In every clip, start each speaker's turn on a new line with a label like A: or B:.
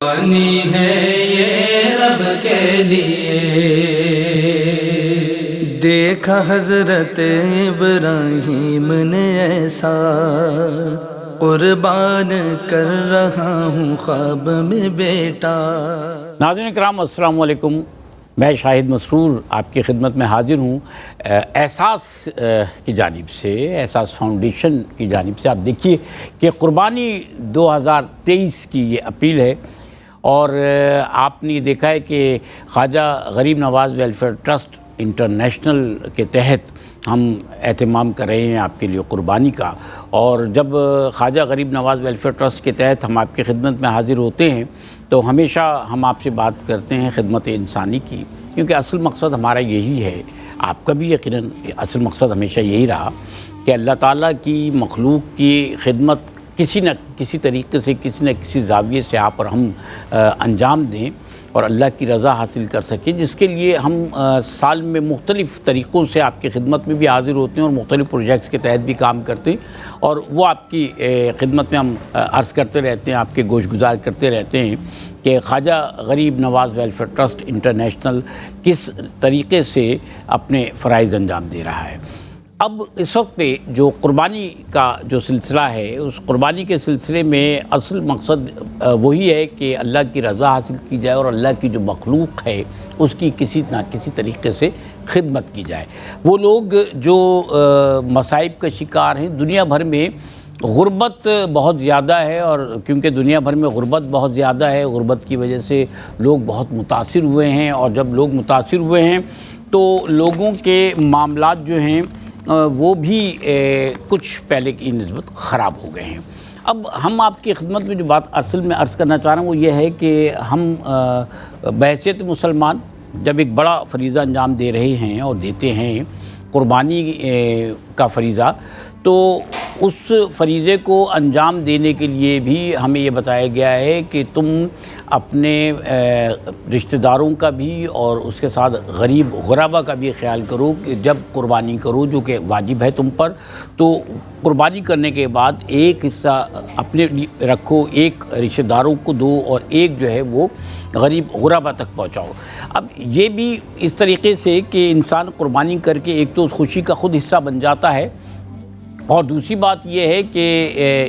A: قربانی ہے یہ رب کے لیے، دیکھا حضرت ابراہیم نے ایسا، قربان کر رہا ہوں خواب میں بیٹا۔
B: ناظرین کرام السلام علیکم، میں شاہد مسرور آپ کی خدمت میں حاضر ہوں احساس کی جانب سے، احساس فاؤنڈیشن کی جانب سے۔ آپ دیکھیے کہ قربانی 2023 کی یہ اپیل ہے، اور آپ نے دیکھا ہے کہ خواجہ غریب نواز ویلفیئر ٹرسٹ انٹرنیشنل کے تحت ہم اہتمام کر رہے ہیں آپ کے لیے قربانی کا۔ اور جب خواجہ غریب نواز ویلفیئر ٹرسٹ کے تحت ہم آپ کی خدمت میں حاضر ہوتے ہیں تو ہمیشہ ہم آپ سے بات کرتے ہیں خدمت انسانی کی، کیونکہ اصل مقصد ہمارا یہی ہے، آپ کا بھی یقیناً اصل مقصد ہمیشہ یہی رہا کہ اللہ تعالیٰ کی مخلوق کی خدمت کسی نہ کسی طریقے سے، کسی نہ کسی زاویے سے آپ اور ہم انجام دیں اور اللہ کی رضا حاصل کر سکیں، جس کے لیے ہم سال میں مختلف طریقوں سے آپ کی خدمت میں بھی حاضر ہوتے ہیں اور مختلف پروجیکٹس کے تحت بھی کام کرتے ہیں، اور وہ آپ کی خدمت میں ہم عرض کرتے رہتے ہیں، آپ کے گوش گزار کرتے رہتے ہیں کہ خواجہ غریب نواز ویلفیئر ٹرسٹ انٹرنیشنل کس طریقے سے اپنے فرائض انجام دے رہا ہے۔ اب اس وقت پہ جو قربانی کا جو سلسلہ ہے، اس قربانی کے سلسلے میں اصل مقصد وہی ہے کہ اللہ کی رضا حاصل کی جائے اور اللہ کی جو مخلوق ہے اس کی کسی نہ کسی طریقے سے خدمت کی جائے۔ وہ لوگ جو مصائب کا شکار ہیں، دنیا بھر میں غربت بہت زیادہ ہے، اور کیونکہ دنیا بھر میں غربت بہت زیادہ ہے، غربت کی وجہ سے لوگ بہت متاثر ہوئے ہیں، اور جب لوگ متاثر ہوئے ہیں تو لوگوں کے معاملات جو ہیں وہ بھی کچھ پہلے کی نسبت خراب ہو گئے ہیں۔ اب ہم آپ کی خدمت میں جو بات اصل میں عرض کرنا چاہ رہا ہوں وہ یہ ہے کہ ہم بحیثیت مسلمان جب ایک بڑا فریضہ انجام دے رہے ہیں اور دیتے ہیں قربانی کا فریضہ، تو اس فریضے کو انجام دینے کے لیے بھی ہمیں یہ بتایا گیا ہے کہ تم اپنے رشتہ داروں کا بھی اور اس کے ساتھ غریب غربا کا بھی خیال کرو کہ جب قربانی کرو، جو کہ واجب ہے تم پر، تو قربانی کرنے کے بعد ایک حصہ اپنے رکھو، ایک رشتہ داروں کو دو، اور ایک جو ہے وہ غریب غربا تک پہنچاؤ۔ اب یہ بھی اس طریقے سے کہ انسان قربانی کر کے ایک تو اس خوشی کا خود حصہ بن جاتا ہے، اور دوسری بات یہ ہے کہ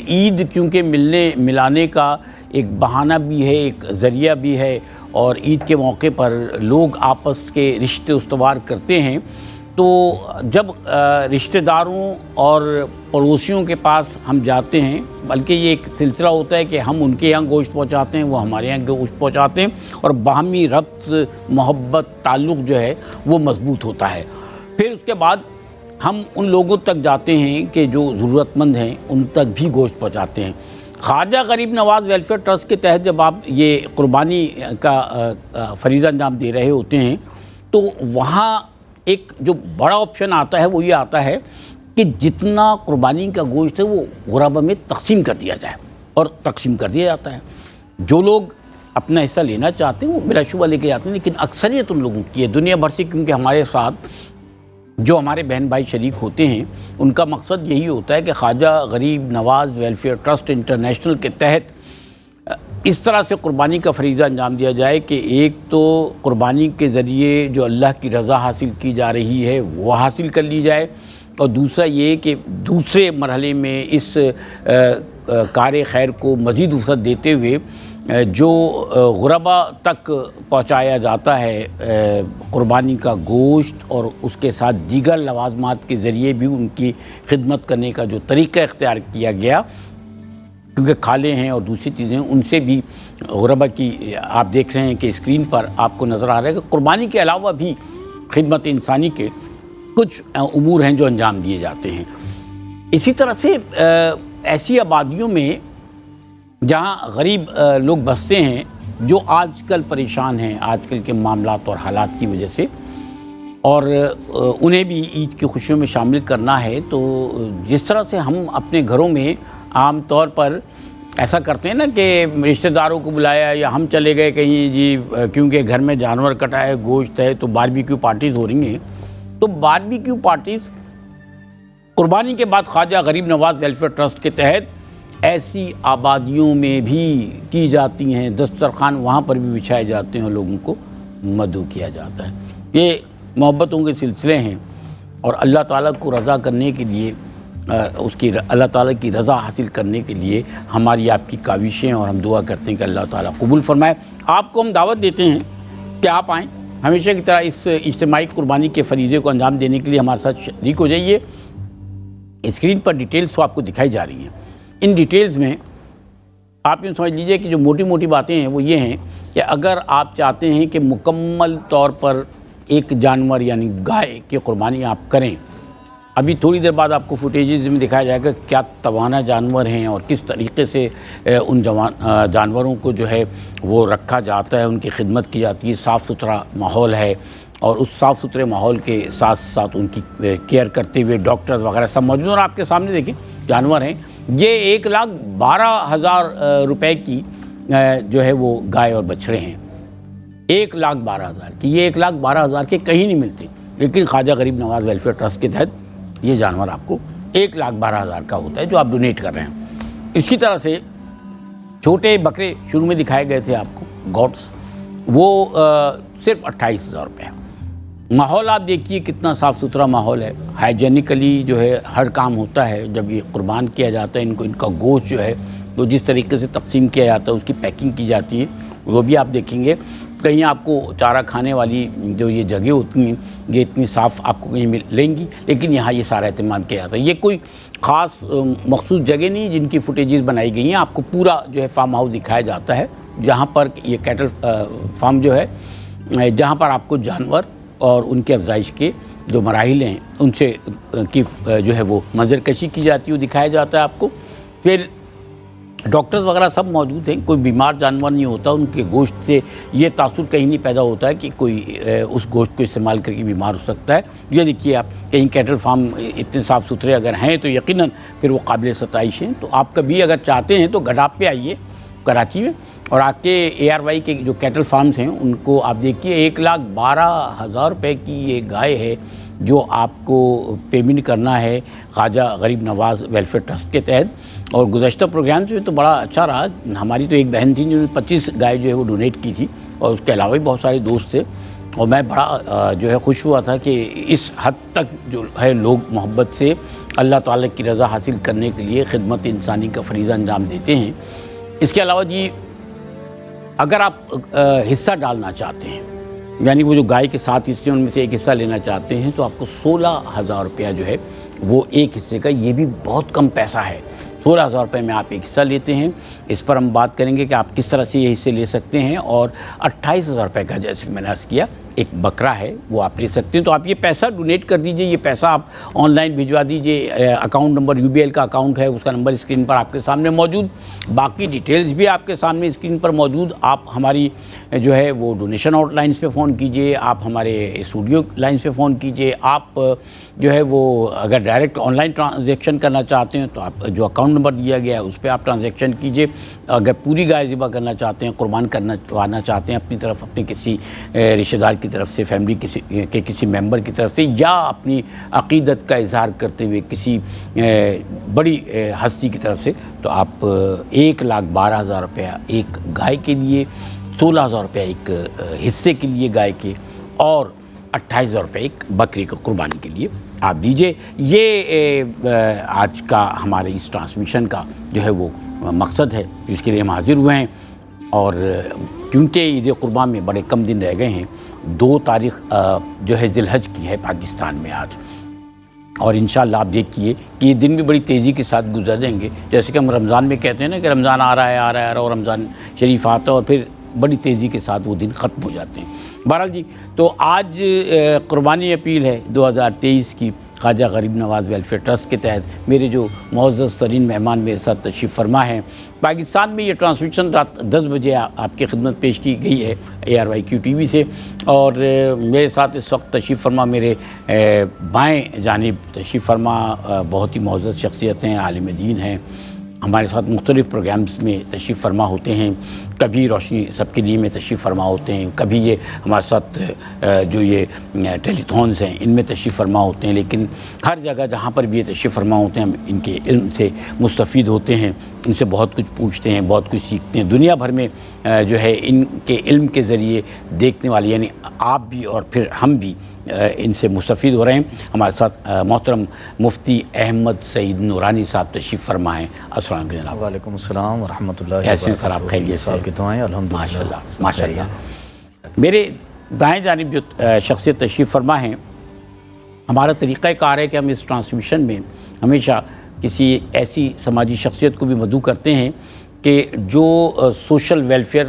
B: عید کیونکہ ملانے کا ایک بہانہ بھی ہے، ایک ذریعہ بھی ہے، اور عید کے موقع پر لوگ آپس کے رشتے استوار کرتے ہیں، تو جب رشتہ داروں اور پڑوسیوں کے پاس ہم جاتے ہیں، بلکہ یہ ایک سلسلہ ہوتا ہے کہ ہم ان کے یہاں گوشت پہنچاتے ہیں، وہ ہمارے یہاں گوشت پہنچاتے ہیں، اور باہمی ربط، محبت، تعلق جو ہے وہ مضبوط ہوتا ہے۔ پھر اس کے بعد ہم ان لوگوں تک جاتے ہیں کہ جو ضرورت مند ہیں، ان تک بھی گوشت پہنچاتے ہیں۔ خواجہ غریب نواز ویلفیئر ٹرسٹ کے تحت جب آپ یہ قربانی کا فریضہ انجام دے رہے ہوتے ہیں تو وہاں ایک جو بڑا آپشن آتا ہے وہ یہ آتا ہے کہ جتنا قربانی کا گوشت ہے وہ غربا میں تقسیم کر دیا جائے، اور تقسیم کر دیا جاتا ہے۔ جو لوگ اپنا حصہ لینا چاہتے ہیں وہ بلا شبہ لے کے جاتے ہیں، لیکن اکثریت ان لوگوں کی ہے دنیا بھر سے، کیونکہ ہمارے ساتھ جو ہمارے بہن بھائی شریک ہوتے ہیں ان کا مقصد یہی ہوتا ہے کہ خواجہ غریب نواز ویلفیئر ٹرسٹ انٹرنیشنل کے تحت اس طرح سے قربانی کا فریضہ انجام دیا جائے کہ ایک تو قربانی کے ذریعے جو اللہ کی رضا حاصل کی جا رہی ہے وہ حاصل کر لی جائے، اور دوسرا یہ کہ دوسرے مرحلے میں اس کار خیر کو مزید وسعت دیتے ہوئے جو غربا تک پہنچایا جاتا ہے قربانی کا گوشت، اور اس کے ساتھ دیگر لوازمات کے ذریعے بھی ان کی خدمت کرنے کا جو طریقہ اختیار کیا گیا، کیونکہ کھالے ہیں اور دوسری چیزیں ان سے بھی غربا کی آپ دیکھ رہے ہیں کہ اسکرین پر آپ کو نظر آ رہا ہے کہ قربانی کے علاوہ بھی خدمت انسانی کے کچھ امور ہیں جو انجام دیے جاتے ہیں۔ اسی طرح سے ایسی آبادیوں میں جہاں غریب لوگ بستے ہیں جو آج کل پریشان ہیں آج کل کے معاملات اور حالات کی وجہ سے، اور انہیں بھی عید کی خوشیوں میں شامل کرنا ہے، تو جس طرح سے ہم اپنے گھروں میں عام طور پر ایسا کرتے ہیں نا کہ رشتہ داروں کو بلایا یا ہم چلے گئے کہیں جی کیونکہ گھر میں جانور کٹا ہے، گوشت ہے، تو باربیکیو پارٹیز ہو رہی ہیں، تو باربیکیو پارٹیز قربانی کے بعد خواجہ غریب نواز ویلفیئر ٹرسٹ کے تحت ایسی آبادیوں میں بھی کی جاتی ہیں، دسترخوان وہاں پر بھی بچھائے جاتے ہیں اور لوگوں کو مدعو کیا جاتا ہے۔ یہ محبتوں کے سلسلے ہیں، اور اللہ تعالیٰ کو رضا کرنے کے لیے، اللہ تعالیٰ کی رضا حاصل کرنے کے لیے ہماری آپ کی کاوشیں، اور ہم دعا کرتے ہیں کہ اللہ تعالیٰ قبول فرمائے۔ آپ کو ہم دعوت دیتے ہیں کہ آپ آئیں، ہمیشہ کی طرح اس اجتماعی قربانی کے فریضے کو انجام دینے کے لیے ہمارے ساتھ شریک ہو جائیے۔ اسکرین پر ڈیٹیلز تو آپ کو دکھائی جا رہی ہیں۔ ان ڈیٹیلز میں آپ یوں سمجھ لیجئے کہ جو موٹی موٹی باتیں ہیں وہ یہ ہیں کہ اگر آپ چاہتے ہیں کہ مکمل طور پر ایک جانور یعنی گائے کی قربانی آپ کریں، ابھی تھوڑی دیر بعد آپ کو فوٹیجز میں دکھایا جائے گا کیا توانا جانور ہیں اور کس طریقے سے ان جانوروں کو جو ہے وہ رکھا جاتا ہے، ان کی خدمت کی جاتی ہے، صاف ستھرا ماحول ہے، اور اس صاف ستھرے ماحول کے ساتھ ساتھ ان کی کیئر کرتے ہوئے ڈاکٹرز وغیرہ سب موجود ہیں۔ اور آپ کے سامنے دیکھیں جانور ہیں، یہ 1,12,000 روپے کی جو ہے وہ گائے اور بچھڑے ہیں، 1,12,000 کی۔ یہ 1,12,000 کے کہیں نہیں ملتے، لیکن خواجہ غریب نواز ویلفیئر ٹرسٹ کے تحت یہ جانور آپ کو 1,12,000 کا ہوتا ہے جو آپ ڈونیٹ کر رہے ہیں۔ اس کی طرح سے چھوٹے بکرے شروع میں دکھائے گئے تھے آپ کو، گوٹس، وہ صرف 28,000 روپے ہے۔ ماحول آپ دیکھیے کتنا صاف ستھرا ماحول ہے، ہائیجینیکلی جو ہے ہر کام ہوتا ہے جب یہ قربان کیا جاتا ہے۔ ان کا گوشت جو ہے وہ جس طریقے سے تقسیم کیا جاتا ہے، اس کی پیکنگ کی جاتی ہے، وہ بھی آپ دیکھیں گے۔ کہیں آپ کو چارہ کھانے والی جو یہ جگہ ہوتی ہیں یہ اتنی صاف آپ کو کہیں ملیں گی، لیکن یہاں یہ سارا اہتمام کیا جاتا ہے۔ یہ کوئی خاص مخصوص جگہ نہیں جن کی فوٹیجز بنائی گئی ہیں، آپ کو پورا جو ہے فارم ہاؤس دکھایا جاتا ہے، جہاں پر یہ کیٹل فارم جو ہے، جہاں پر آپ کو جانور اور ان کے افزائش کے جو مراحل ہیں ان سے کی جو ہے وہ منظر کشی کی جاتی ہے، وہ دکھایا جاتا ہے آپ کو۔ پھر ڈاکٹرز وغیرہ سب موجود ہیں، کوئی بیمار جانور نہیں ہوتا، ان کے گوشت سے یہ تاثر کہیں نہیں پیدا ہوتا ہے کہ کوئی اس گوشت کو استعمال کر کے بیمار ہو سکتا ہے۔ یہ دیکھیے آپ، کہیں کیٹل فارم اتنے صاف ستھرے اگر ہیں تو یقیناً پھر وہ قابل ستائش ہیں۔ تو آپ کبھی اگر چاہتے ہیں تو گھاٹاپ پہ آئیے کراچی میں، اور آ کے ARY کے جو کیٹل فارمز ہیں ان کو آپ دیکھیے۔ 1,12,000 روپے کی یہ گائے ہے جو آپ کو پیمنٹ کرنا ہے خواجہ غریب نواز ویلفیئر ٹرسٹ کے تحت۔ اور گزشتہ پروگرامز میں تو بڑا اچھا رہا، ہماری تو ایک بہن تھی جنہوں نے 25 گائے جو ہے وہ ڈونیٹ کی تھی، اور اس کے علاوہ بھی بہت سارے دوست تھے، اور میں بڑا جو ہے خوش ہوا تھا کہ اس حد تک جو ہے لوگ محبت سے اللہ تعالیٰ کی رضا حاصل کرنے کے لیے خدمت انسانی کا فریضہ انجام دیتے ہیں۔ اس کے علاوہ جی، اگر آپ حصہ ڈالنا چاہتے ہیں، یعنی وہ جو گائے کے 7 حصے ان میں سے ایک حصہ لینا چاہتے ہیں، تو آپ کو 16,000 روپیہ جو ہے وہ ایک حصے کا، یہ بھی بہت کم پیسہ ہے۔ 16,000 روپے میں آپ ایک حصہ لیتے ہیں۔ اس پر ہم بات کریں گے کہ آپ کس طرح سے یہ حصے لے سکتے ہیں۔ اور 28,000 روپے کا، جیسے کہ میں نے عرض کیا، ایک بکرا ہے وہ آپ لے سکتے ہیں۔ تو آپ یہ پیسہ ڈونیٹ کر دیجئے، یہ پیسہ آپ آن لائن بھجوا دیجئے۔ اکاؤنٹ نمبر UBL کا اکاؤنٹ ہے، اس کا نمبر اسکرین پر آپ کے سامنے موجود، باقی ڈیٹیلز بھی آپ کے سامنے اسکرین پر موجود۔ آپ ہماری جو ہے وہ ڈونیشن آؤٹ لائنز پہ فون کیجئے، آپ ہمارے اسٹوڈیو لائنز پہ فون کیجئے، آپ جو ہے وہ اگر ڈائریکٹ آن لائن ٹرانزیکشن کرنا چاہتے ہیں تو آپ جو اکاؤنٹ نمبر دیا گیا ہے اس پہ آپ ٹرانزیکشن کیجئے۔ اگر پوری گائے ذبح کرنا چاہتے ہیں، قربان کرنا چاہتے ہیں اپنی طرف، اپنے کسی رشتہ دار کی طرف سے، فیملی کے کسی ممبر کی طرف سے، یا اپنی عقیدت کا اظہار کرتے ہوئے کسی بڑی ہستی کی طرف سے، تو آپ 1,12,000 روپیہ ایک گائے کے لیے، 16,000 روپیہ ایک حصے کے لیے گائے کے، اور 28,000 روپے ایک بکری کو قربانی کے لیے آپ دیجئے۔ یہ آج کا ہمارے اس ٹرانسمیشن کا جو ہے وہ مقصد ہے جس کے لیے ہم حاضر ہوئے ہیں۔ اور کیونکہ عید قربان میں بڑے کم دن رہ گئے ہیں، 2 تاریخ جو ہے ذی الحج کی ہے پاکستان میں آج، اور انشاءاللہ آپ دیکھیے کہ یہ دن بھی بڑی تیزی کے ساتھ گزر جائیں گے۔ جیسے کہ ہم رمضان میں کہتے ہیں نا کہ رمضان آ رہا ہے اور رمضان شریف آتا ہے، اور پھر بڑی تیزی کے ساتھ وہ دن ختم ہو جاتے ہیں۔ بہرحال جی، تو آج قربانی اپیل ہے 2023 کی خواجہ غریب نواز ویلفیئر ٹرسٹ کے تحت۔ میرے جو معزز ترین مہمان میرے ساتھ تشریف فرما ہیں، پاکستان میں یہ ٹرانسمیشن رات 10 بجے آپ کی خدمت پیش کی گئی ہے ARYQ TV سے، اور میرے ساتھ اس وقت تشریف فرما میرے بائیں جانب تشریف فرما بہت ہی معزز شخصیت ہیں، عالم دین ہیں، ہمارے ساتھ مختلف پروگرامز میں تشریف فرما ہوتے ہیں، کبھی روشنی سب کے لیے میں تشریف فرما ہوتے ہیں، کبھی یہ ہمارے ساتھ جو یہ ٹیلی تھونز ہیں ان میں تشریف فرما ہوتے ہیں، لیکن ہر جگہ جہاں پر بھی یہ تشریف فرما ہوتے ہیں ہم ان کے علم سے مستفید ہوتے ہیں، ان سے بہت کچھ پوچھتے ہیں، بہت کچھ سیکھتے ہیں۔ دنیا بھر میں جو ہے ان کے علم کے ذریعے دیکھنے والے یعنی آپ بھی اور پھر ہم بھی ان سے مستفید ہو رہے ہیں۔ ہمارے ساتھ محترم مفتی احمد سعید نورانی صاحب تشریف فرما ہیں۔ السلام علیکم جناب۔
C: وعلیکم السلام ورحمۃ اللہ وبرکاتہ۔
B: کیسے ہیں سر آپ؟ خیریت سے؟
C: صاحب کی دعائیں الحمدللہ
B: ماشاء اللہ ماشاء اللہ۔ میرے دائیں جانب جو شخصیت تشریف فرما ہیں، ہمارا طریقہ کار ہے کہ ہم اس ٹرانسمیشن میں ہمیشہ کسی ایسی سماجی شخصیت کو بھی مدعو کرتے ہیں کہ جو سوشل ویلفیئر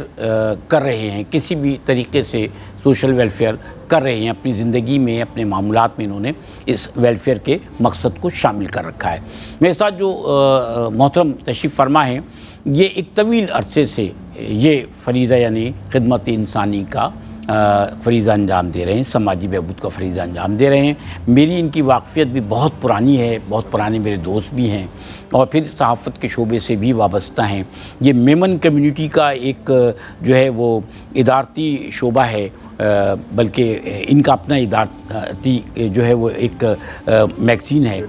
B: کر رہے ہیں، کسی بھی طریقے سے سوشل ویلفیئر کر رہے ہیں اپنی زندگی میں، اپنے معاملات میں انہوں نے اس ویلفیئر کے مقصد کو شامل کر رکھا ہے۔ میرے ساتھ جو محترم تشریف فرما ہیں، یہ ایک طویل عرصے سے یہ فریضہ یعنی خدمت انسانی کا فریضہ انجام دے رہے ہیں، سماجی بہبود کا فریضہ انجام دے رہے ہیں۔ میری ان کی واقفیت بھی بہت پرانی ہے، بہت پرانے میرے دوست بھی ہیں اور پھر صحافت کے شعبے سے بھی وابستہ ہیں۔ یہ میمن کمیونٹی کا ایک جو ہے وہ ادارتی شعبہ ہے، بلکہ ان کا اپنا ادارتی جو ہے وہ ایک میگزین ہے،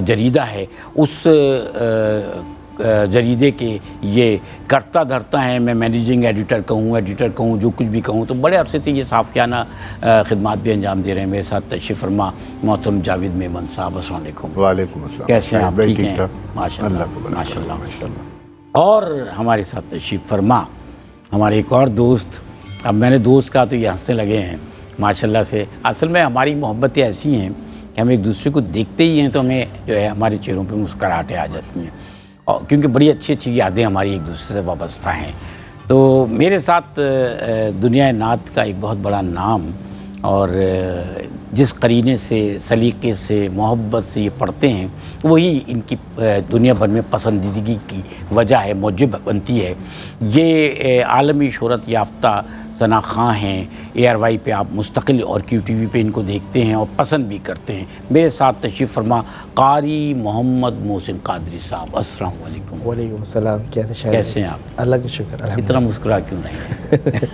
B: جریدہ ہے۔ اس جریدے کے یہ کرتا دھرتا ہیں، میں مینیجنگ ایڈیٹر کہوں جو کچھ بھی کہوں، تو بڑے عرصے سے یہ صحافیانہ خدمات بھی انجام دے رہے ہیں۔ میرے ساتھ تشریف فرما محترم جاوید میمن صاحب، السلام علیکم۔
D: وعلیکم السلام۔
B: کیسے ہیں آپ؟ ٹھیک ہیں؟ ماشاء اللہ ماشاء اللہ۔ اور ہمارے ساتھ تشریف فرما ہمارے ایک اور دوست، اب میں نے دوست کہا تو یہ ہنسنے لگے ہیں ماشاء اللہ سے۔ اصل میں ہماری محبتیں ایسی ہیں کہ ہم ایک دوسرے کو دیکھتے ہی ہیں تو ہمیں جو ہے ہمارے چہروں پہ مسکراہٹیں آ جاتی ہیں، اور کیونکہ بڑی اچھی اچھی یادیں ہماری ایک دوسرے سے وابستہ ہیں۔ تو میرے ساتھ دنیا نعت کا ایک بہت بڑا نام، اور جس قرینے سے، سلیقے سے، محبت سے یہ پڑھتے ہیں، وہی ان کی دنیا بھر میں پسندیدگی کی وجہ ہے، موجب بنتی ہے۔ یہ عالمی شہرت یافتہ ثنا خاں ہیں، ARY پہ آپ مستقل اور QTV پہ ان کو دیکھتے ہیں اور پسند بھی کرتے ہیں۔ میرے ساتھ تشریف فرما قاری محمد محسن قادری صاحب، السلام علیکم۔
E: وعلیکم السلام۔
B: کیسے ہیں آپ؟
E: اللہ کا شکر،
B: اتنا مسکرا کیوں رہے ہیں؟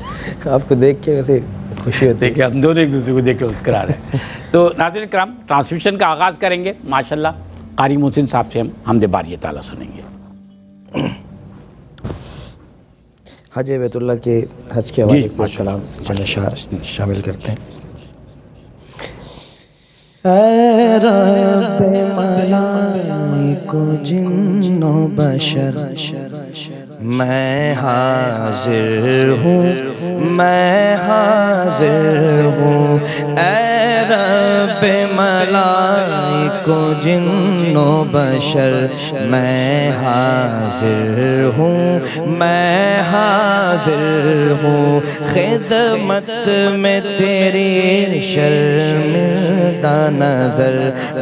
E: آپ کو دیکھ کے ویسے خوشی ہوتی ہے۔
B: دیکھیں ہم دونوں ایک دوسرے کو دیکھ کے مسکرا رہے ہیں۔ تو ناظرین کرام، ٹرانسمیشن کا آغاز کریں گے ماشاءاللہ قاری محسن صاحب سے ہم حمد باری تعالیٰ سنیں گے۔
E: حج بیت اللہ کے حج کے حوالے سے کلام چند اشعار شامل کرتے ہیں۔ اے رب ملائک و جن و بشر، میں حاضر ہوں، میں حاضر ہوں۔ اے رب ملائک و جن و بشر، میں حاضر ہوں، میں حاضر ہوں۔ خدمت میں تیری شرمندہ نظر،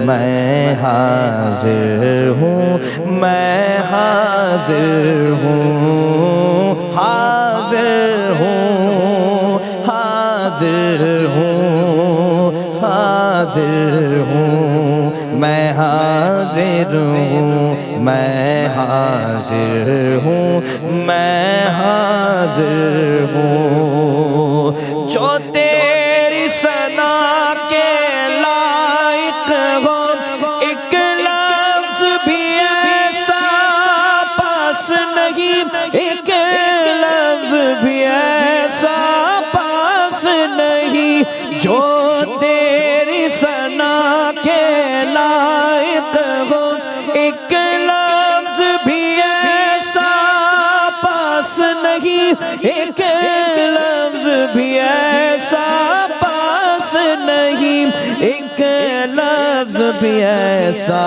E: میں حاضر ہوں، میں حاضر ہوں، حاضر ہوں، حاضر ہوں، حاضر ہوں، میں حاضر ہوں، میں حاضر ہوں، میں حاضر ہوں۔ جو تیری ثنا کے لائق ہو، ایک لفظ بھی ایسا پاس نہیں، ایک لفظ بھی ایسا پاس نہیں، جو تیری ثنا کے لائق ہو، ایک لفظ بھی ایسا پاس نہیں، ایک لفظ بھی ایسا پاس نہیں، ایک لفظ بھی ایسا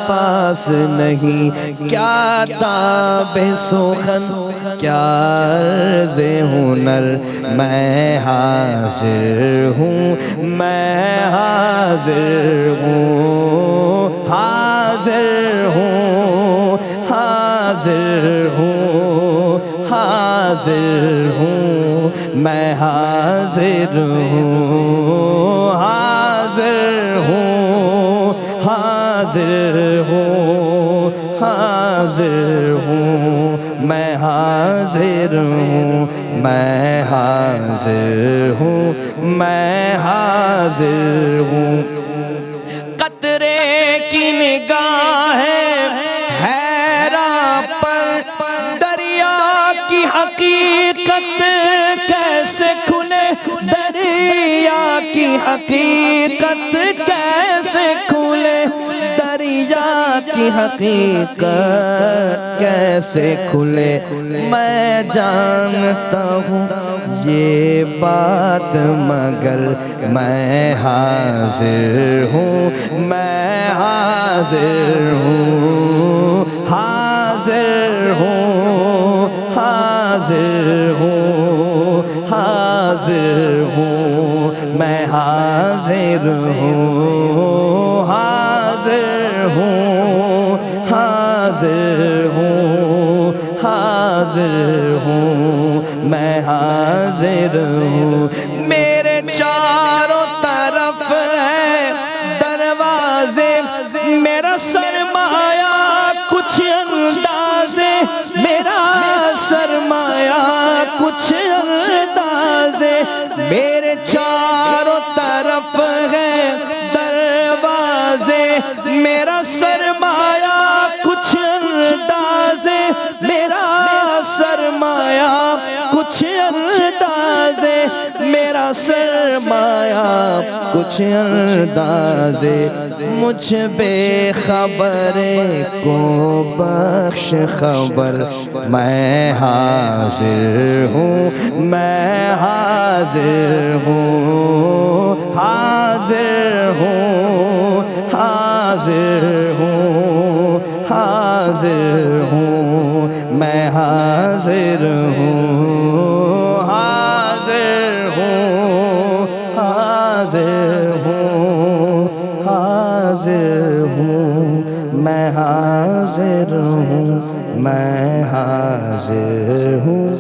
E: پاس نہیں۔ کیا تاب سخن، کیا عرض ہنر، میں حاضر ہوں، میں حاضر ہوں، حاضر ہوں، حاضر ہوں، حاضر ہوں، میں حاضر ہوں، حاضر ہوں، حاضر ہوں، حاضر ہوں میں حاضر ہوں میں حاضر ہوں میں حاضر ہوں قطرے کی نگاہ حیراں پر دریا کی حقیقت کیسے کھلے دریا کی حقیقت کیسے کھلے دریا کی حقیقت کیسے کھلے میں جانتا ہوں یہ بات مگر میں حاضر ہوں میں حاضر ہوں حاضر ہوں حاضر ہوں حاضر ہوں میں حاضر ہوں حاضر ہوں حاضر ہوں حاضر ہوں میں حاضر ہوں میرے چاروں طرف ہے دروازے میرا سرمایہ کچھ اندازے میرا سرمایہ کچھ اندازے میرے چاروں طرف ہے دروازے میرا سرمایہ کچھ اندازے میرا سرمایہ کچھ اندازے میرا سرمایہ کچھ اندازے مجھ بے خبر کو بخش خبر میں حاضر ہوں میں حاضر ہوں حاضر ہوں حاضر ہوں حاضر ہوں میں حاضر ہوں حاضر ہوں حاضر ہوں حاضر ہوں میں حاضر ہوں میں حاضر ہوں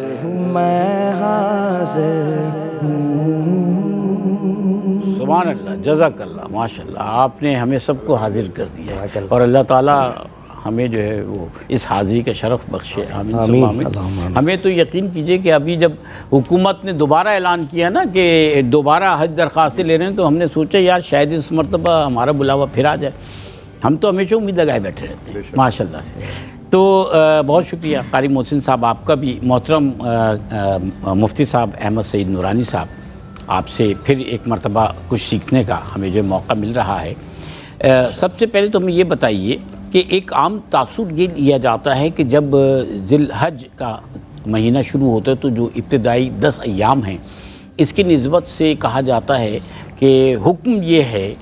E: میں حاضر ہوں
B: سبحان اللہ جزاک اللہ ماشاء اللہ آپ نے ہمیں سب کو حاضر کر دیا اور اللہ تعالیٰ ہمیں جو ہے وہ اس حاضری کا شرف بخشے آمین ثم آمین ہمیں تو یقین کیجئے کہ ابھی جب حکومت نے دوبارہ اعلان کیا نا کہ دوبارہ حج درخواستیں لے رہے ہیں تو ہم نے سوچا یار شاید اس مرتبہ ہمارا بلاوا پھر آ جائے ہم تو ہمیشہ امید لگائے بیٹھے رہتے ہیں ماشاء اللہ سے تو بہت شکریہ قاری محسن صاحب آپ کا بھی محترم مفتی صاحب احمد سعید نورانی صاحب آپ سے پھر ایک مرتبہ کچھ سیکھنے کا ہمیں جو موقع مل رہا ہے سب سے پہلے تو ہمیں یہ بتائیے کہ ایک عام تاثر یہ لیا جاتا ہے کہ جب ذی الحج کا مہینہ شروع ہوتا ہے تو جو ابتدائی 10 ایام ہیں اس کی نسبت سے کہا جاتا ہے کہ حکم یہ ہے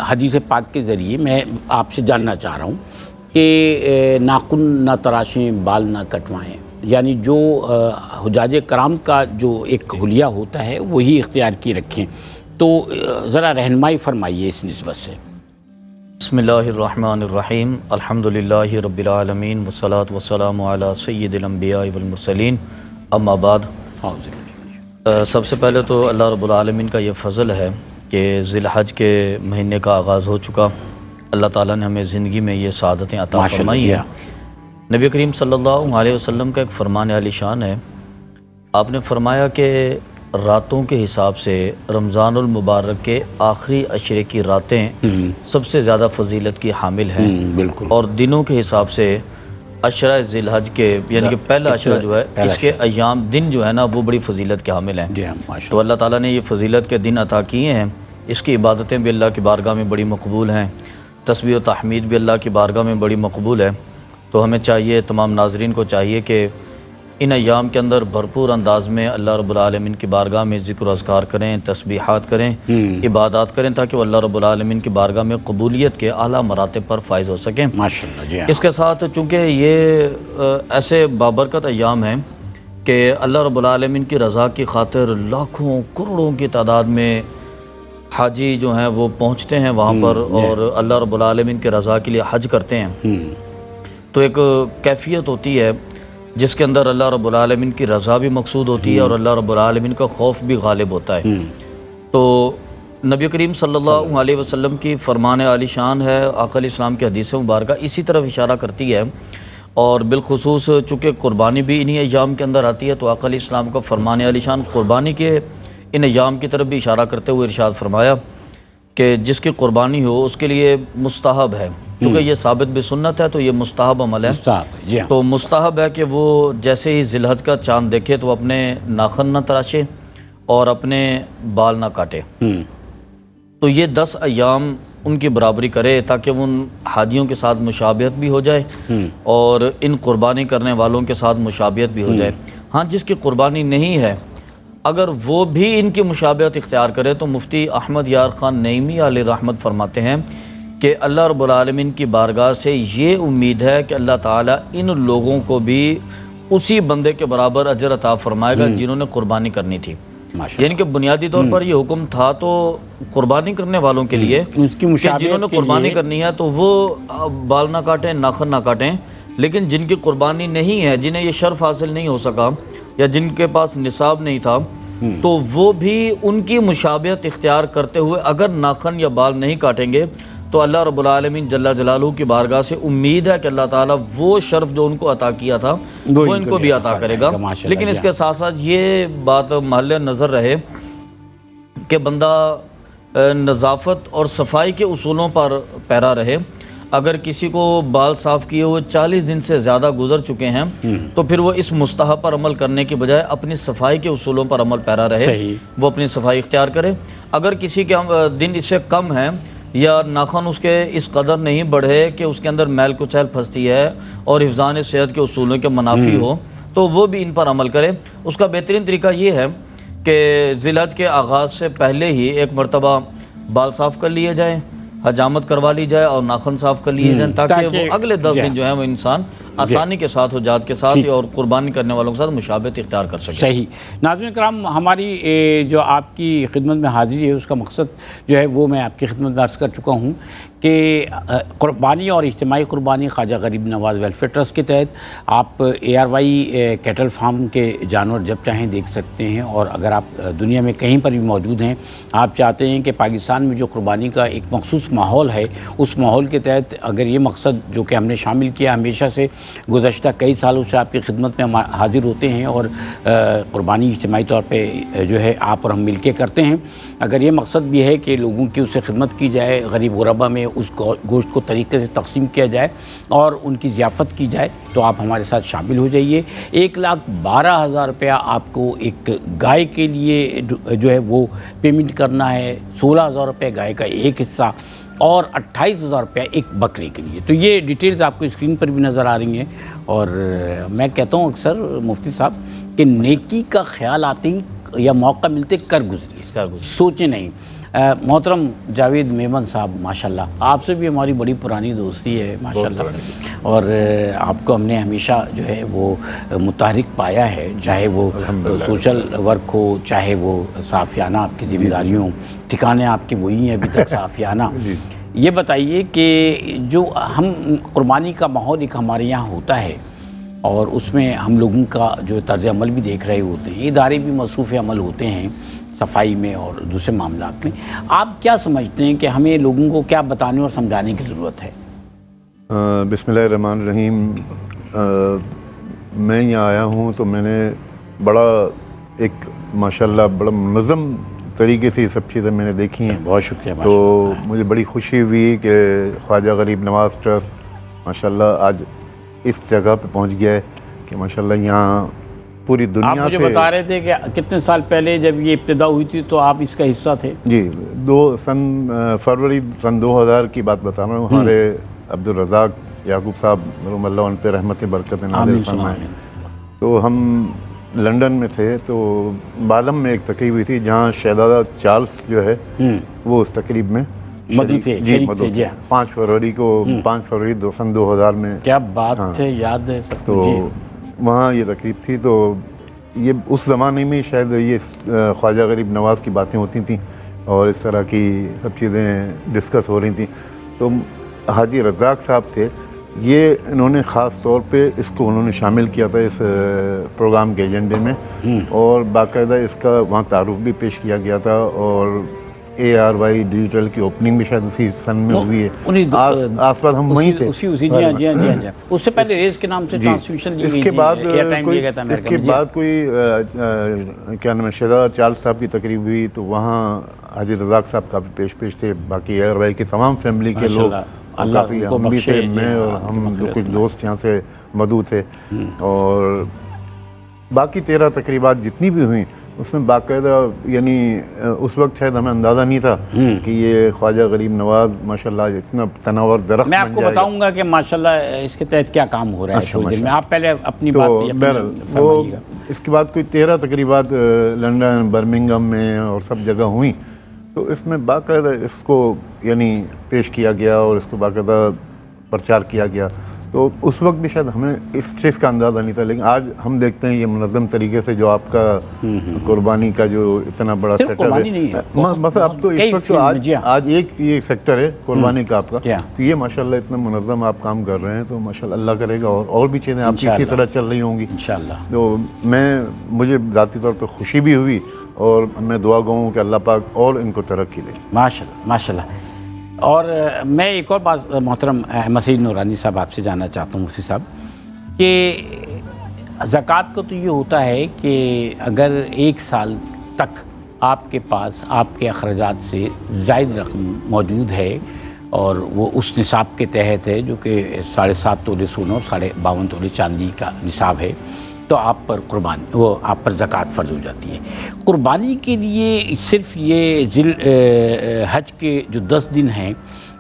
B: حدیث پاک کے ذریعے میں آپ سے جاننا چاہ رہا ہوں کہ ناخن نہ تراشیں بال نہ کٹوائیں یعنی جو حجاج کرام کا جو ایک حلیہ ہوتا ہے وہی اختیار کی رکھیں تو ذرا رہنمائی فرمائیے اس نسبت سے
C: بسم اللہ الرحمن الرحیم الحمدللہ رب العالمین والصلاة والسلام علی سید الانبیاء والمرسلین اما بعد سب سے پہلے تو اللہ رب العالمین کا یہ فضل ہے کہ ذی الحج کے مہینے کا آغاز ہو چکا اللہ تعالیٰ نے ہمیں زندگی میں یہ سعادتیں عطا فرمائی ہیں نبی کریم صلی اللہ علیہ وسلم کا ایک فرمان عالی شان ہے آپ نے فرمایا کہ راتوں کے حساب سے رمضان المبارک کے آخری عشرے کی راتیں سب سے زیادہ فضیلت کی حامل ہیں
B: بالکل
C: اور دنوں کے حساب سے عشرہ ذی الحج کے یعنی کہ پہلا عشرہ جو ہے اس کے ایام دن جو ہے نا وہ بڑی فضیلت کے حامل ہیں تو اللہ تعالیٰ نے یہ فضیلت کے دن عطا کیے ہیں اس کی عبادتیں بھی اللہ کی بارگاہ میں بڑی مقبول ہیں تسبیح و تحمید بھی اللہ کی بارگاہ میں بڑی مقبول ہے تو ہمیں چاہیے تمام ناظرین کو چاہیے کہ ان ایام کے اندر بھرپور انداز میں اللہ رب العالمین کی بارگاہ میں ذکر و اذکار کریں تسبیحات کریں عبادات کریں تاکہ وہ اللہ رب العالمین کی بارگاہ میں قبولیت کے اعلیٰ مراتب پر فائز ہو سکیں
B: ماشاءاللہ جی
C: اس کے ساتھ چونکہ یہ ایسے بابرکت ایام ہیں کہ اللہ رب العالمین کی رضا کی خاطر لاکھوں کروڑوں کی تعداد میں حاجی جو ہیں وہ پہنچتے ہیں وہاں پر اور اللہ رب العالمین کی رضا کے لیے حج کرتے ہیں تو ایک کیفیت ہوتی ہے جس کے اندر اللہ رب العالمین کی رضا بھی مقصود ہوتی ہے اور اللہ رب العالمین کا خوف بھی غالب ہوتا ہے تو نبی کریم صلی اللہ علیہ وسلم کی فرمان عالی شان ہے، آقا علیہ السلام کی حدیث مبارکہ اسی طرف اشارہ کرتی ہے، اور بالخصوص چونکہ قربانی بھی انہی ایام کے اندر آتی ہے تو آقا علیہ السلام کا فرمان عالی شان قربانی کے ان ایام کی طرف بھی اشارہ کرتے ہوئے ارشاد فرمایا کہ جس کی قربانی ہو اس کے لیے مستحب ہے، چونکہ یہ ثابت بسنت ہے تو یہ مستحب عمل ہے،
B: جی ہاں،
C: تو مستحب ہے کہ وہ جیسے ہی ذی الحج کا چاند دیکھے تو اپنے ناخن نہ تراشے اور اپنے بال نہ کاٹے، تو یہ 10 ایام ان کی برابری کرے تاکہ ان حاجیوں کے ساتھ مشابہت بھی ہو جائے اور ان قربانی کرنے والوں کے ساتھ مشابہت بھی ہو جائے۔ ہاں جس کی قربانی نہیں ہے اگر وہ بھی ان کی مشابہت اختیار کرے تو مفتی احمد یار خان نعیمی علیہ رحمت فرماتے ہیں کہ اللہ رب العالمین کی بارگاہ سے یہ امید ہے کہ اللہ تعالیٰ ان لوگوں کو بھی اسی بندے کے برابر اجر عطا فرمائے گا جنہوں نے قربانی کرنی تھی، یعنی کہ بنیادی طور پر یہ حکم تھا تو قربانی کرنے والوں کے لیے کہ جنہوں نے قربانی کرنی ہے تو وہ بال نہ کاٹیں، ناخن نہ کاٹیں، لیکن جن کی قربانی نہیں ہے، جنہیں یہ شرف حاصل نہیں ہو سکا یا جن کے پاس نصاب نہیں تھا، تو وہ بھی ان کی مشابہت اختیار کرتے ہوئے اگر ناخن یا بال نہیں کاٹیں گے تو اللہ رب العالمین جل جلالہ کی بارگاہ سے امید ہے کہ اللہ تعالیٰ وہ شرف جو ان کو عطا کیا تھا وہ ان کو بھی عطا کرے گا۔ لیکن اس کے ساتھ ساتھ یہ بات محل نظر رہے کہ بندہ نظافت اور صفائی کے اصولوں پر پیرا رہے۔ اگر کسی کو بال صاف کیے ہوئے 40 دن سے زیادہ گزر چکے ہیں تو پھر وہ اس مستحب پر عمل کرنے کی بجائے اپنی صفائی کے اصولوں پر عمل پیرا رہے، وہ اپنی صفائی اختیار کرے۔ اگر کسی کے دن اس سے کم ہیں یا ناخن اس کے اس قدر نہیں بڑھے کہ اس کے اندر میل کچیل پھنستی ہے اور حفظان صحت کے اصولوں کے منافی ہو تو وہ بھی ان پر عمل کرے۔ اس کا بہترین طریقہ یہ ہے کہ ذی الحج کے آغاز سے پہلے ہی ایک مرتبہ بال صاف کر لیے جائیں، حجامت کروا لی جائے اور ناخن صاف کر لیے جائیں تاکہ وہ اگلے 10 دن جو ہیں وہ انسان آسانی کے ساتھ حجاج کے ساتھ اور قربانی کرنے والوں کے ساتھ مشابہت اختیار کر سکے۔
B: صحیح۔ ناظرین کرام، ہماری جو آپ کی خدمت میں حاضری ہے اس کا مقصد جو ہے وہ میں آپ کی خدمت میں عرض کر چکا ہوں کہ قربانی اور اجتماعی قربانی خواجہ غریب نواز ویلفیئر ٹرسٹ کے تحت آپ ARY کیٹل فارم کے جانور جب چاہیں دیکھ سکتے ہیں، اور اگر آپ دنیا میں کہیں پر بھی موجود ہیں، آپ چاہتے ہیں کہ پاکستان میں جو قربانی کا ایک مخصوص ماحول ہے اس ماحول کے تحت اگر یہ مقصد جو کہ ہم نے شامل کیا ہمیشہ سے گزشتہ کئی سالوں سے آپ کی خدمت میں حاضر ہوتے ہیں اور قربانی اجتماعی طور پہ جو ہے آپ اور ہم مل کے کرتے ہیں، اگر یہ مقصد بھی ہے کہ لوگوں کی اس سے خدمت کی جائے، غریب غربا میں اس گوشت کو طریقے سے تقسیم کیا جائے اور ان کی ضیافت کی جائے، تو آپ ہمارے ساتھ شامل ہو جائیے۔ 1,12,000 روپیہ آپ کو ایک گائے کے لیے جو ہے وہ پیمنٹ کرنا ہے، 16,000 روپے گائے کا ایک حصہ اور 28,000 روپیہ ایک بکرے کے لیے۔ تو یہ ڈیٹیلز آپ کو اسکرین پر بھی نظر آ رہی ہیں، اور میں کہتا ہوں اکثر مفتی صاحب کہ نیکی کا خیال آتے ہی یا موقع ملتے کر گزریے، سوچیں نہیں۔ محترم جاوید میمن صاحب، ماشاءاللہ آپ سے بھی ہماری بڑی پرانی دوستی ہے ماشاءاللہ، اور آپ کو ہم نے ہمیشہ جو ہے وہ متحرک پایا ہے، چاہے وہ سوشل ورک ہو، چاہے وہ صافیانہ آپ کی ذمہ داریوں ہوں، ٹھکانے آپ کے وہی ہیں ابھی تک صافیانہ۔ یہ بتائیے کہ جو ہم قربانی کا ماحول ایک ہمارے یہاں ہوتا ہے اور اس میں ہم لوگوں کا جو طرز عمل بھی دیکھ رہے ہوتے ہیں، ادارے بھی مصروف عمل ہوتے ہیں صفائی میں اور دوسرے معاملات میں، آپ کیا سمجھتے ہیں کہ ہمیں لوگوں کو کیا بتانے اور سمجھانے کی ضرورت ہے؟
D: بسم اللہ الرحمن الرحیم۔ میں یہاں آیا ہوں تو میں نے بڑا ایک ماشاءاللہ بڑا منظم طریقے سے یہ سب چیزیں میں نے دیکھی ہیں،
B: بہت شکریہ۔
D: تو مجھے بڑی خوشی ہوئی کہ خواجہ غریب نواز ٹرسٹ ماشاءاللہ آج اس جگہ پہ پہنچ گیا ہے کہ ماشاءاللہ یہاں پوری دنیا سے۔
B: آپ مجھے بتا رہے تھے کہ کتنے سال پہلے جب یہ ابتدا ہوئی تھی تو آپ اس کا حصہ تھے؟
D: جی، فروری سن 2000 کی بات بتا رہا ہوں۔ ہمارے عبدالرزاق یعقوب صاحب رحمہ اللہ ان پہ رحمت برکت نازل فرمائے، تو ہم لنڈن میں تھے تو بالم میں ایک تقریب ہوئی تھی جہاں شہزادہ چارلس جو ہے وہ اس تقریب میں
B: مدعو تھے، شریک تھے۔ جی
D: 5 فروری کو 5 فروری سن 2000 میں،
B: کیا بات ہے، یاد ہے سب
D: تو وہاں یہ تقریب تھی۔ تو یہ اس زمانے میں شاید یہ خواجہ غریب نواز کی باتیں ہوتی تھیں اور اس طرح کی سب چیزیں ڈسکس ہو رہی تھیں، تو حاجی رزاق صاحب تھے، یہ انہوں نے خاص طور پہ اس کو انہوں نے شامل کیا تھا اس پروگرام کے ایجنڈے میں، اور باقاعدہ اس کا وہاں تعارف بھی پیش کیا گیا تھا، اور ARY ڈیجیٹل کی اوپننگ بھی شاید اسی سن میں ہوئی ہے، آس پاس ہم وہیں تھے.
B: جی ہاں جی ہاں. اس سے پہلے ریز کے نام سے ٹرانسمیشن
D: اس کے بعد کوئی کیا نام ہے شہزاد چارلس صاحب کی تقریب ہوئی تو وہاں حاجی رزاق صاحب کافی پیش تھے، باقی ARY کی تمام فیملی کے لوگ کافی، ہم بھی تھے، میں اور ہم کچھ دوست یہاں سے مدعو تھے. اور باقی 13 تقریبات جتنی بھی ہوئیں اس میں باقاعدہ یعنی اس وقت شاید ہمیں اندازہ نہیں تھا کہ یہ خواجہ غریب نواز ماشاءاللہ اتنا تناور درخت
B: میں آپ کو بتاؤں گا کہ ماشاءاللہ اس کے تحت کیا کام ہو رہا ہے کچھ دن میں. آپ پہلے اپنی بات فرمائیے گا.
D: اس کے بعد کوئی 13 تقریبات لنڈن، برمنگھم میں اور سب جگہ ہوئیں، تو اس میں باقاعدہ اس کو یعنی پیش کیا گیا اور اس کو باقاعدہ پرچار کیا گیا. تو اس وقت بھی شاید ہمیں اس چیز کا اندازہ نہیں تھا، لیکن آج ہم دیکھتے ہیں یہ منظم طریقے سے جو آپ کا قربانی کا جو اتنا بڑا سیکٹر ہے، مثلا اب تو اس وقت آج ایک یہ سیکٹر ہے قربانی کا آپ کا، تو یہ ماشاءاللہ اتنا منظم آپ کام کر رہے ہیں، تو ماشاءاللہ اللہ کرے گا اور بھی چیزیں آپ کی اسی طرح چل رہی ہوں گی
B: انشاءاللہ.
D: تو مجھے ذاتی طور پہ خوشی بھی ہوئی اور میں دعا گو ہوں کہ اللہ پاک اور ان کو ترقی دے.
B: ماشاءاللہ ماشاءاللہ. اور میں ایک اور بات محترم احمد سعید نورانی صاحب آپ سے جاننا چاہتا ہوں مفتی صاحب کہ زکوٰۃ کو تو یہ ہوتا ہے کہ اگر 1 سال تک آپ کے پاس آپ کے اخراجات سے زائد رقم موجود ہے اور وہ اس نصاب کے تحت ہے جو کہ 7.5 تولے سونا اور 52 تولے چاندی کا نصاب ہے، تو آپ پر آپ پر زکوٰۃ فرض ہو جاتی ہے. قربانی کے لیے صرف یہ حج کے جو 10 دن ہیں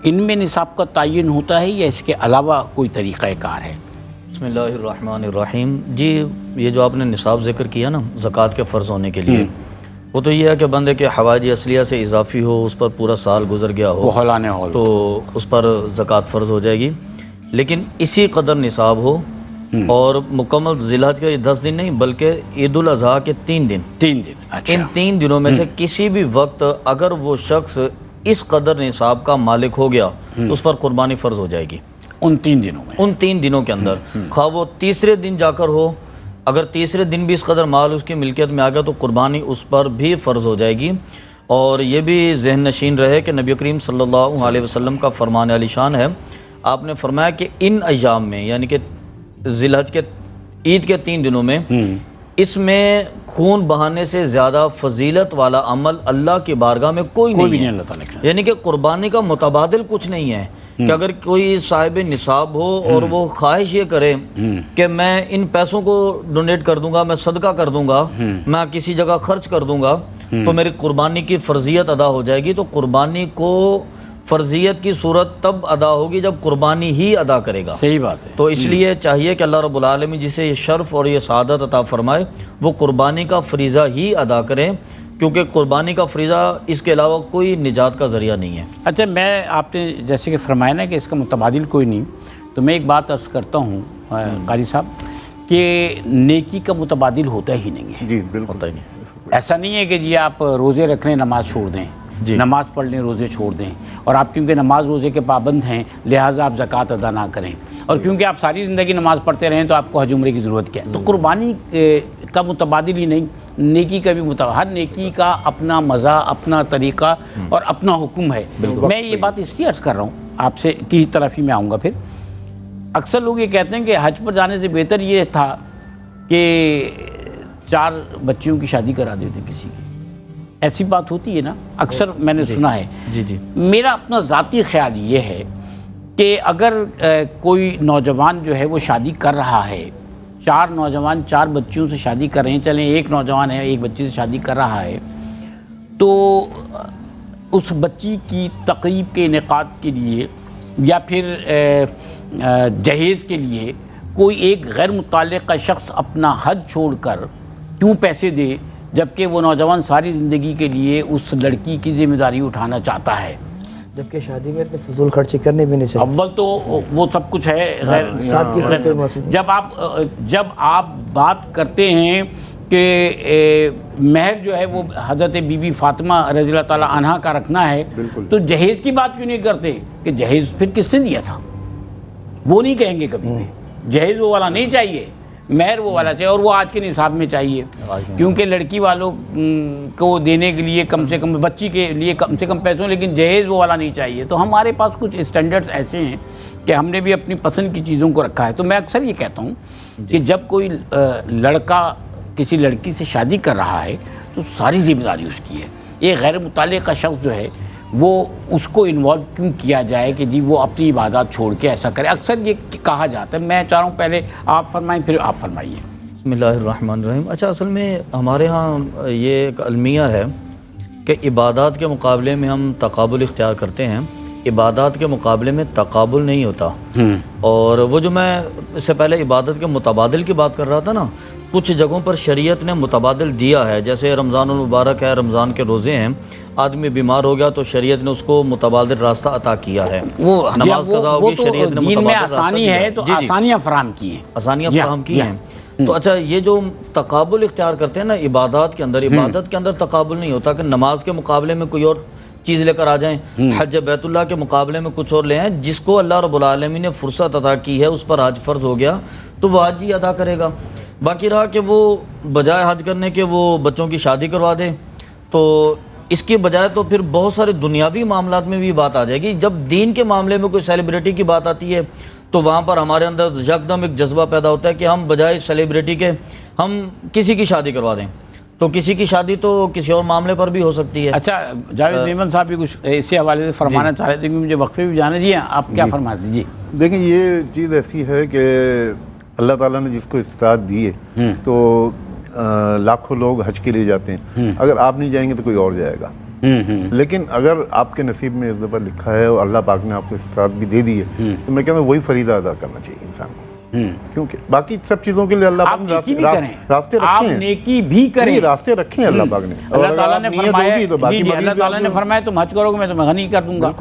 B: ان میں نصاب کا تعین ہوتا ہے یا اس کے علاوہ کوئی طریقہ کار ہے؟
C: بسم اللہ الرحمن الرحیم. جی یہ جو آپ نے نصاب ذکر کیا نا زکوٰۃ کے فرض ہونے کے لیے، وہ تو یہ ہے کہ بندے کے حوائج اصلیہ سے اضافی ہو، اس پر پورا سال گزر گیا ہو تو اس پر زکوٰۃ فرض ہو جائے گی. لیکن اسی قدر نصاب ہو اور مکمل ذی الحج کے 10 دن نہیں بلکہ عید الاضحیٰ کے 3 دن.
B: اچھا.
C: ان 3 دنوں میں سے کسی بھی وقت اگر وہ شخص اس قدر نصاب کا مالک ہو گیا تو اس پر قربانی فرض ہو جائے گی
B: ان 3 دنوں میں.
C: ان 3 دنوں کے اندر خواہ وہ تیسرے دن جا کر ہو، اگر تیسرے دن بھی اس قدر مال اس کی ملکیت میں آ گیا تو قربانی اس پر بھی فرض ہو جائے گی. اور یہ بھی ذہن نشین رہے کہ نبی کریم صلی اللہ علیہ وسلم کا فرمان علی شان ہے، آپ نے فرمایا کہ ان ایام میں یعنی کہ ذی الحج کے عید کے 3 دنوں میں اس میں خون بہانے سے زیادہ فضیلت والا عمل اللہ کی بارگاہ میں کوئی نہیں ہے. یعنی کہ قربانی کا متبادل کچھ نہیں ہے کہ اگر کوئی صاحب نصاب ہو اور وہ خواہش یہ کرے کہ میں ان پیسوں کو ڈونیٹ کر دوں گا، میں صدقہ کر دوں گا، میں کسی جگہ خرچ کر دوں گا تو میری قربانی کی فرضیت ادا ہو جائے گی. تو قربانی کو فرضیت کی صورت تب ادا ہوگی جب قربانی ہی ادا کرے گا.
B: صحیح بات ہے.
C: تو اس لیے چاہیے کہ اللہ رب العالمین جسے یہ شرف اور یہ سعادت عطا فرمائے وہ قربانی کا فریضہ ہی ادا کریں، کیونکہ قربانی کا فریضہ اس کے علاوہ کوئی نجات کا ذریعہ نہیں ہے.
B: اچھا، آپ نے جیسے کہ فرمایا نا کہ اس کا متبادل کوئی نہیں، تو میں ایک بات عرض کرتا ہوں قاری صاحب کہ نیکی کا متبادل ہوتا ہی نہیں ہے.
D: جی بالکل
C: ہوتا ہی نہیں.
B: ایسا نہیں ہے کہ جی آپ روزے رکھ لیں نماز چھوڑ دیں، نماز پڑھ لیں روزے چھوڑ دیں، اور آپ کیونکہ نماز روزے کے پابند ہیں لہٰذا آپ زکوٰۃ ادا نہ کریں، اور کیونکہ آپ ساری زندگی نماز پڑھتے رہیں تو آپ کو حج عمرے کی ضرورت کیا ہے. تو قربانی کا متبادل ہی نہیں، نیکی کا بھی متبادل. ہر نیکی کا اپنا مزہ، اپنا طریقہ اور اپنا حکم ہے. میں یہ بات اس لیے عرض کر رہا ہوں آپ سے کی طرف ہی میں آؤں گا. پھر اکثر لوگ یہ کہتے ہیں کہ حج پر جانے سے بہتر یہ تھا کہ 4 بچیوں کی شادی کرا دیتے کسی کی. ایسی بات ہوتی ہے نا، اکثر میں نے سنا ہے.
C: جی
B: میرا اپنا ذاتی خیال یہ ہے کہ اگر کوئی نوجوان جو ہے وہ شادی کر رہا ہے، 4 نوجوان 4 بچیوں سے شادی کر رہے ہیں، چلیں ایک نوجوان ہے 1 بچی سے شادی کر رہا ہے، تو اس بچی کی تقریب کے انعقاد کے لیے یا پھر جہیز کے لیے کوئی ایک غیر متعلقہ شخص اپنا حج چھوڑ کر کیوں پیسے دے، جبکہ وہ نوجوان ساری زندگی کے لیے اس لڑکی کی ذمہ داری اٹھانا چاہتا ہے.
E: جبکہ شادی میں اتنے فضول خرچی کرنے بھی نہیں چاہیے.
B: اول تو وہ سب کچھ ہے غیر. جب آپ بات کرتے ہیں کہ مہر جو ہے وہ حضرت بی بی فاطمہ رضی اللہ تعالیٰ عنہا کا رکھنا ہے، تو جہیز کی بات کیوں نہیں کرتے کہ جہیز پھر کس نے دیا تھا؟ وہ نہیں کہیں گے کبھی بھی جہیز وہ والا نہیں چاہیے. مہر وہ والا چاہیے، اور وہ آج کے نصاب میں چاہیے، کیونکہ لڑکی والوں کو دینے کے لیے کم سے کم، بچی کے لیے کم سے کم پیسوں، لیکن جہیز وہ والا نہیں چاہیے. تو ہمارے پاس کچھ اسٹینڈرڈز ایسے ہیں کہ ہم نے بھی اپنی پسند کی چیزوں کو رکھا ہے. تو میں اکثر یہ کہتا ہوں کہ جب کوئی لڑکا کسی لڑکی سے شادی کر رہا ہے تو ساری ذمہ داری اس کی ہے. ایک غیر متعلقہ شخص جو ہے وہ اس کو انوالو کیوں کیا جائے کہ جی وہ اپنی عبادات چھوڑ کے ایسا کرے؟ اکثر یہ کہا جاتا ہے. میں چاہ رہا ہوں پہلے آپ فرمائیں پھر آپ فرمائیے.
C: بسم اللہ الرحمن الرحیم. اچھا، اصل میں ہمارے ہاں یہ ایک المیہ ہے کہ عبادات کے مقابلے میں ہم تقابل اختیار کرتے ہیں، عبادات کے مقابلے میں تقابل نہیں ہوتا. اور وہ جو میں اس سے پہلے عبادت کے متبادل کی بات کر رہا تھا نا، کچھ جگہوں پر شریعت نے متبادل دیا ہے. جیسے رمضان المبارک ہے، رمضان کے روزے ہیں، آدمی بیمار ہو گیا تو شریعت نے اس کو متبادل راستہ عطا کیا ہے.
B: وہ
C: نماز قضا ہوگی، شریعت نے
B: دین میں
C: متبادل راستہ
B: آسانی
C: دیا
B: ہے تو آسانیاں فراہم کی ہیں،
C: آسانیاں فراہم کی ہیں. تو اچھا، یہ جو تقابل اختیار کرتے ہیں نا عبادات کے اندر، عبادت کے اندر تقابل نہیں ہوتا کہ نماز کے مقابلے میں کوئی اور چیز لے کر آ جائیں، حج بیت اللہ کے مقابلے میں کچھ اور لے آئیں. جس کو اللہ رب العالمین نے فرصت عطا کی ہے اس پر حج فرض ہو گیا تو وہ حج ہی ادا کرے گا. باقی رہا کہ وہ بجائے حج کرنے کے وہ بچوں کی شادی کروا دے، تو اس کے بجائے تو پھر بہت سارے دنیاوی معاملات میں بھی بات آ جائے گی. جب دین کے معاملے میں کوئی سیلیبریٹی کی بات آتی ہے تو وہاں پر ہمارے اندر یکدم ایک جذبہ پیدا ہوتا ہے کہ ہم بجائے سیلیبریٹی کے ہم کسی کی شادی کروا دیں. تو کسی کی شادی تو کسی اور معاملے پر بھی ہو سکتی ہے.
B: اچھا، جاوید میمن صاحب بھی کچھ اسی حوالے سے فرمانا چاہ رہے تھے کہ مجھے وقفے بھی جانے دیے، آپ کیا فرما دیجیے.
D: دیکھیں، یہ چیز ایسی ہے کہ اللہ تعالیٰ نے جس کو استطاعت دی ہے تو لاکھوں لوگ حج کے لیے جاتے ہیں. اگر آپ نہیں جائیں گے تو کوئی اور جائے گا. لیکن اگر آپ کے نصیب میں اس دفعہ لکھا ہے اور اللہ پاک نے آپ کو استطاعت بھی دے دی ہے تو میں کہتا ہوں وہی فریضہ ادا کرنا چاہیے انسان کو. کیونکہ باقی سب چیزوں کے لیے اللہ پاک نے راستے رکھے ہیں،
B: نیکی بھی کریں،
D: راستے رکھے ہیں اللہ پاک نے.
B: اللہ تعالیٰ نے فرمایا، اللہ تعالیٰ نے فرمایا تم حج کرو گے میں تمہیں غنی کر دوں گا.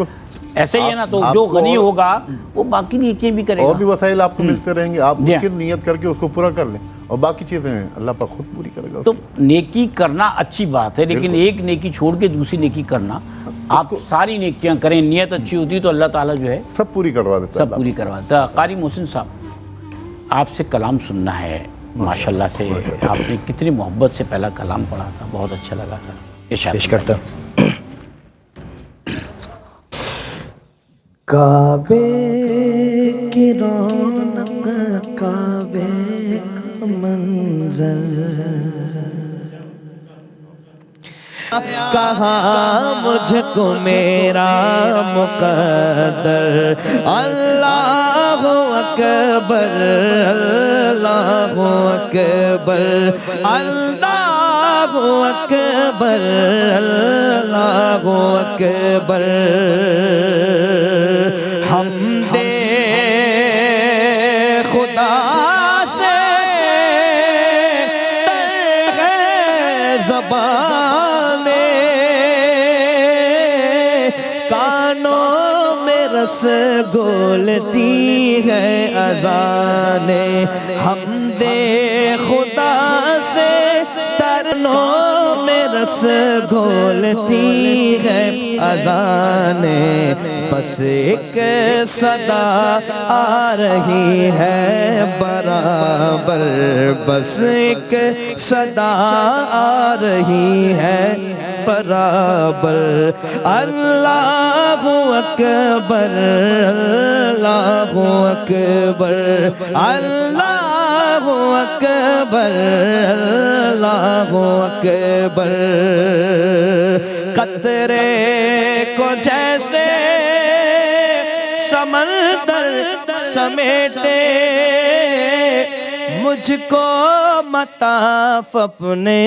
B: ایسے ہی ہے نا، تو جو غنی ہوگا وہ باقی نیکیاں بھی کرے گا.
D: اور بھی وسائل آپ کو ملتے رہیں گے، آپ اس کی نیت کر کے اس کو پورا کر لیں اور باقی چیزیں اللہ پاک خود پوری کرے گا.
B: تو نیکی کرنا اچھی بات ہے، لیکن ایک نیکی چھوڑ کے دوسری نیکی کرنا، آپ ساری نیکیاں کریں، نیت اچھی ہوتی تو اللہ تعالیٰ جو ہے
D: سب پوری کروا دیتا ہے.
B: سب پوری کروا دیتا ہے. قاری محسن صاحب، آپ سے کلام سننا ہے ماشاءاللہ سے. آپ نے کتنی محبت سے پہلا کلام پڑھا تھا، بہت اچھا لگا سر.
E: پیش کرتا کعبے کی رونق، کعبے کا منظر، کہاں مجھ کو میرا مقدر. اللہ اکبر، اللہ اکبر، اللہ اکبر، اللہ اکبر. حمد خدا سے تر ہے زبان، کانوں میں رس گھولتی ہے اذان. حمد خدا سے ترنوں میں رس گھولتی ہے اذان. بس ایک صدا آ رہی ہے برابر، بس ایک صدا آ رہی ہے برابر. اللہ اکبر، اللہ اکبر، اللہ اکبر، اللہ اکبر. قطرے کو جیسے سمندر سمیٹے، مجھ کو مطاف اپنے